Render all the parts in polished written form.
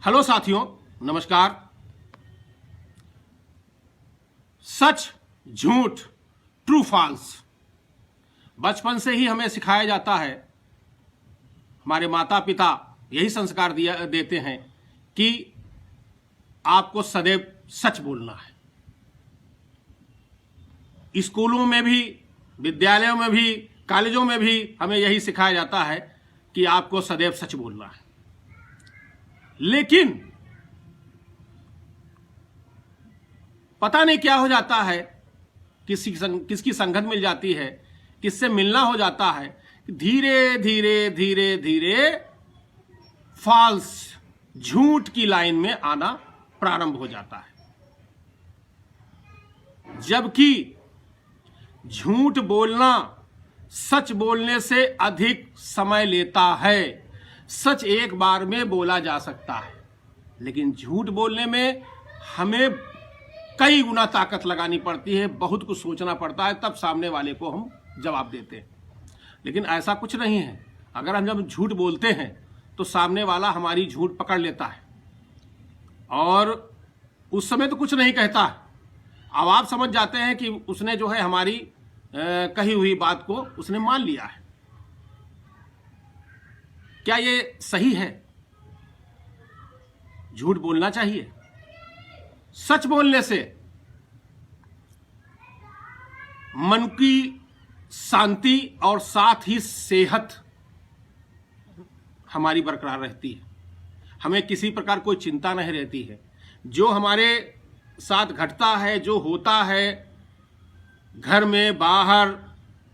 Hello साथियों, नमस्कार। सच झूठ, ट्रू फॉल्स, बचपन से ही हमें सिखाया जाता है। हमारे माता पिता यही संस्कार देते हैं कि आपको सदैव सच बोलना है। स्कूलों में भी, विद्यालयों में भी, कॉलेजों में भी हमें यही सिखाया जाता है कि आपको सदैव सच बोलना है। लेकिन पता नहीं क्या हो जाता है, किसकी संगत मिल जाती है, किससे मिलना हो जाता है, धीरे धीरे धीरे धीरे फॉल्स, झूठ की लाइन में आना प्रारंभ हो जाता है। जबकि झूठ बोलना सच बोलने से अधिक समय लेता है। सच एक बार में बोला जा सकता है, लेकिन झूठ बोलने में हमें कई गुना ताकत लगानी पड़ती है, बहुत कुछ सोचना पड़ता है, तब सामने वाले को हम जवाब देते हैं। लेकिन ऐसा कुछ नहीं है। अगर हम जब झूठ बोलते हैं तो सामने वाला हमारी झूठ पकड़ लेता है और उस समय तो कुछ नहीं कहता। अब आप समझ जाते हैं कि उसने जो है हमारी कही हुई बात को उसने मान लिया है। क्या ये सही है? झूठ बोलना चाहिए। सच बोलने से मन की शांति और साथ ही सेहत हमारी बरकरार रहती है। हमें किसी प्रकार कोई चिंता नहीं रहती है। जो हमारे साथ घटता है, जो होता है घर में, बाहर,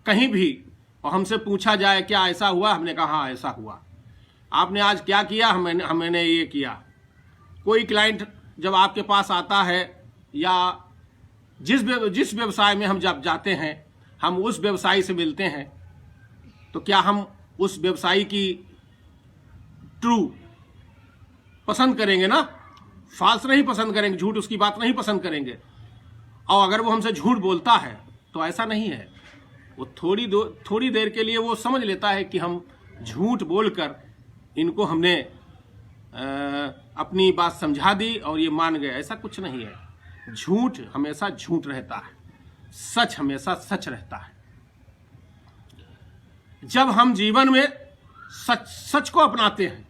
कहीं भी, और हमसे पूछा जाए क्या ऐसा हुआ, हमने कहा हाँ ऐसा हुआ। आपने आज क्या किया? मैंने ये किया। कोई क्लाइंट जब आपके पास आता है या जिस व्यवसाय में हम जब जाते हैं, हम उस व्यवसायी से मिलते हैं, तो क्या हम उस व्यवसायी की ट्रू पसंद करेंगे ना? फॉल्स नहीं पसंद करेंगे, झूठ उसकी बात नहीं पसंद करेंगे। और अगर वो हमसे झूठ बोलता है तो ऐसा नहीं है। वो थोड़ी देर के लिए वो समझ लेता है कि हम झूठ बोलकर इनको हमने अपनी बात समझा दी और ये मान गए। ऐसा कुछ नहीं है। झूठ हमेशा झूठ रहता है, सच हमेशा सच रहता है। जब हम जीवन में सच को अपनाते हैं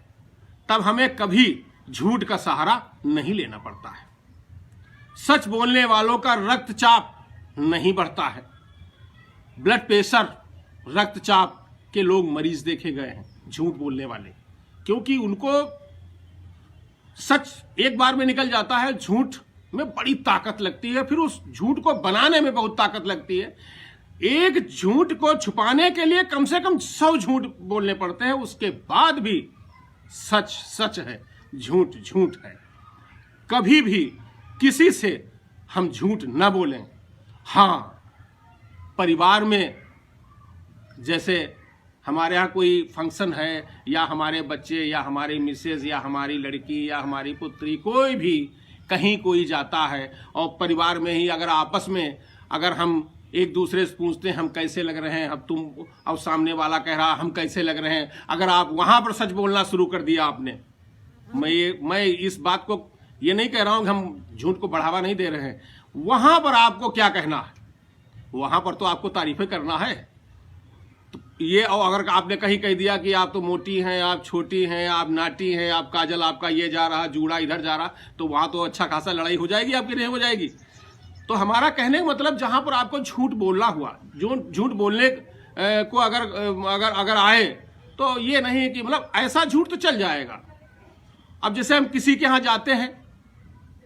तब हमें कभी झूठ का सहारा नहीं लेना पड़ता है। सच बोलने वालों का रक्तचाप नहीं बढ़ता है। ब्लड प्रेशर, रक्तचाप के लोग मरीज देखे गए हैं झूठ बोलने वाले, क्योंकि उनको सच एक बार में निकल जाता है। झूठ में बड़ी ताकत लगती है, फिर उस झूठ को बनाने में बहुत ताकत लगती है। एक झूठ को छुपाने के लिए कम से कम 100 झूठ बोलने पड़ते हैं, उसके बाद भी सच सच है, झूठ झूठ है। कभी भी किसी से हम झूठ न बोलें। हाँ, परिवार में जैसे हमारे यहाँ कोई फंक्शन है, या हमारे बच्चे या हमारी मिसेज या हमारी लड़की या हमारी पुत्री, कोई भी कहीं कोई जाता है और परिवार में ही अगर आपस में अगर हम एक दूसरे से पूछते हैं हम कैसे लग रहे हैं, अब तुम, अब सामने वाला कह रहा हम कैसे लग रहे हैं, अगर आप वहाँ पर सच बोलना शुरू कर दिया आपने, मैं इस बात को ये नहीं कह रहा हूँ कि हम झूठ को बढ़ावा नहीं दे रहे हैं। वहाँ पर आपको क्या कहना है? वहाँ पर तो आपको तारीफें करना है। तो ये, और अगर आपने कहीं कह दिया कि आप तो मोटी हैं, आप छोटी हैं, आप नाटी हैं, आप काजल आपका ये जा रहा, जूड़ा इधर जा रहा, तो वहाँ तो अच्छा खासा लड़ाई हो जाएगी, आपकी नहीं हो जाएगी। तो हमारा कहने का मतलब जहाँ पर आपको झूठ बोलना हुआ, जो झूठ बोलने को अगर आए तो ये नहीं कि मतलब ऐसा झूठ तो चल जाएगा। अब जैसे हम किसी के यहाँ जाते हैं,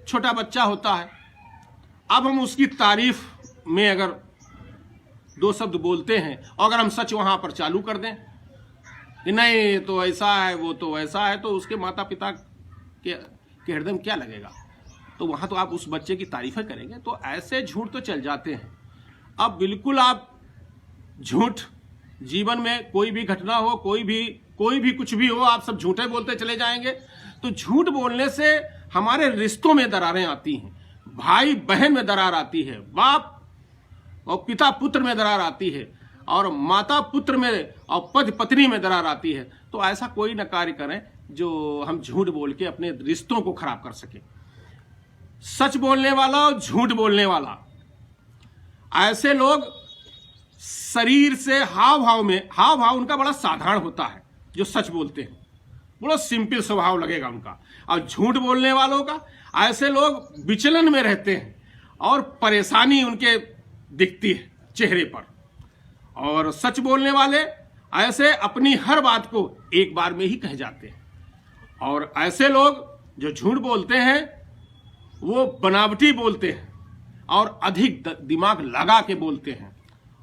छोटा बच्चा होता है, अब हम उसकी तारीफ में अगर 2 शब्द बोलते हैं और अगर हम सच वहाँ पर चालू कर दें कि नहीं तो ऐसा है, वो तो ऐसा है, तो उसके माता पिता के हृदय में क्या लगेगा? तो वहाँ तो आप उस बच्चे की तारीफें करेंगे। तो ऐसे झूठ तो चल जाते हैं। अब बिल्कुल आप झूठ, जीवन में कोई भी घटना हो, कोई भी कुछ भी हो, आप सब झूठे बोलते चले जाएंगे। तो झूठ बोलने से हमारे रिश्तों में दरारें आती हैं, भाई बहन में दरार आती है, बाप और पिता पुत्र में दरार आती है, और माता पुत्र में और पति पत्नी में दरार आती है। तो ऐसा कोई न कार्य करें जो हम झूठ बोल के अपने रिश्तों को खराब कर सके। सच बोलने वाला और झूठ बोलने वाला, ऐसे लोग शरीर से हाव भाव उनका बड़ा साधारण होता है। जो सच बोलते हैं बड़ा सिंपल स्वभाव लगेगा उनका, और झूठ बोलने वालों का, ऐसे लोग विचलन में रहते हैं और परेशानी उनके दिखती है चेहरे पर। और सच बोलने वाले ऐसे अपनी हर बात को एक बार में ही कह जाते हैं। और ऐसे लोग जो झूठ बोलते हैं वो बनावटी बोलते हैं और अधिक दिमाग लगा के बोलते हैं।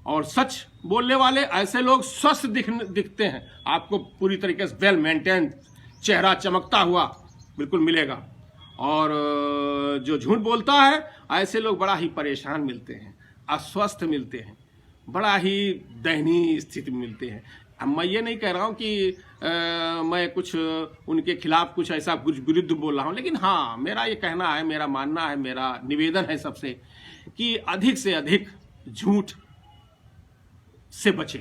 और सच बोलने वाले ऐसे लोग स्वस्थ दिखते हैं, आपको पूरी तरीके से वेल मेंटेन चेहरा चमकता हुआ बिल्कुल मिलेगा। और जो झूठ बोलता है ऐसे लोग बड़ा ही परेशान मिलते हैं, अस्वस्थ मिलते हैं, बड़ा ही दयनीय स्थिति में मिलते हैं। अब मैं ये नहीं कह रहा हूँ कि मैं कुछ उनके खिलाफ कुछ ऐसा कुछ विरुद्ध बोल रहा हूँ, लेकिन हाँ, मेरा ये कहना है, मेरा मानना है, मेरा निवेदन है सबसे कि अधिक से अधिक झूठ से बचें।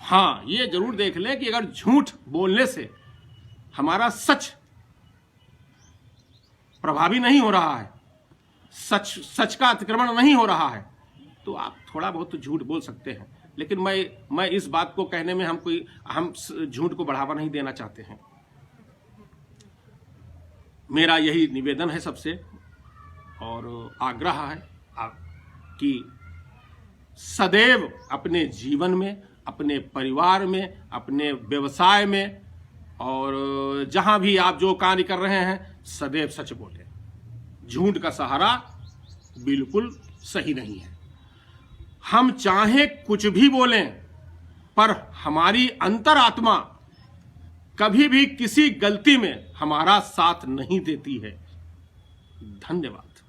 हाँ, ये जरूर देख लें कि अगर झूठ बोलने से हमारा सच प्रभावी नहीं हो रहा है, सच का अतिक्रमण नहीं हो रहा है, तो आप थोड़ा बहुत तो झूठ बोल सकते हैं। लेकिन मैं इस बात को कहने में हम झूठ को बढ़ावा नहीं देना चाहते हैं। मेरा यही निवेदन है सबसे, और आग्रह है कि सदैव अपने जीवन में, अपने परिवार में, अपने व्यवसाय में और जहां भी आप जो कार्य कर रहे हैं, सदैव सच बोलें। झूठ का सहारा बिल्कुल सही नहीं है। हम चाहे कुछ भी बोलें, पर हमारी अंतरात्मा कभी भी किसी गलती में हमारा साथ नहीं देती है। धन्यवाद।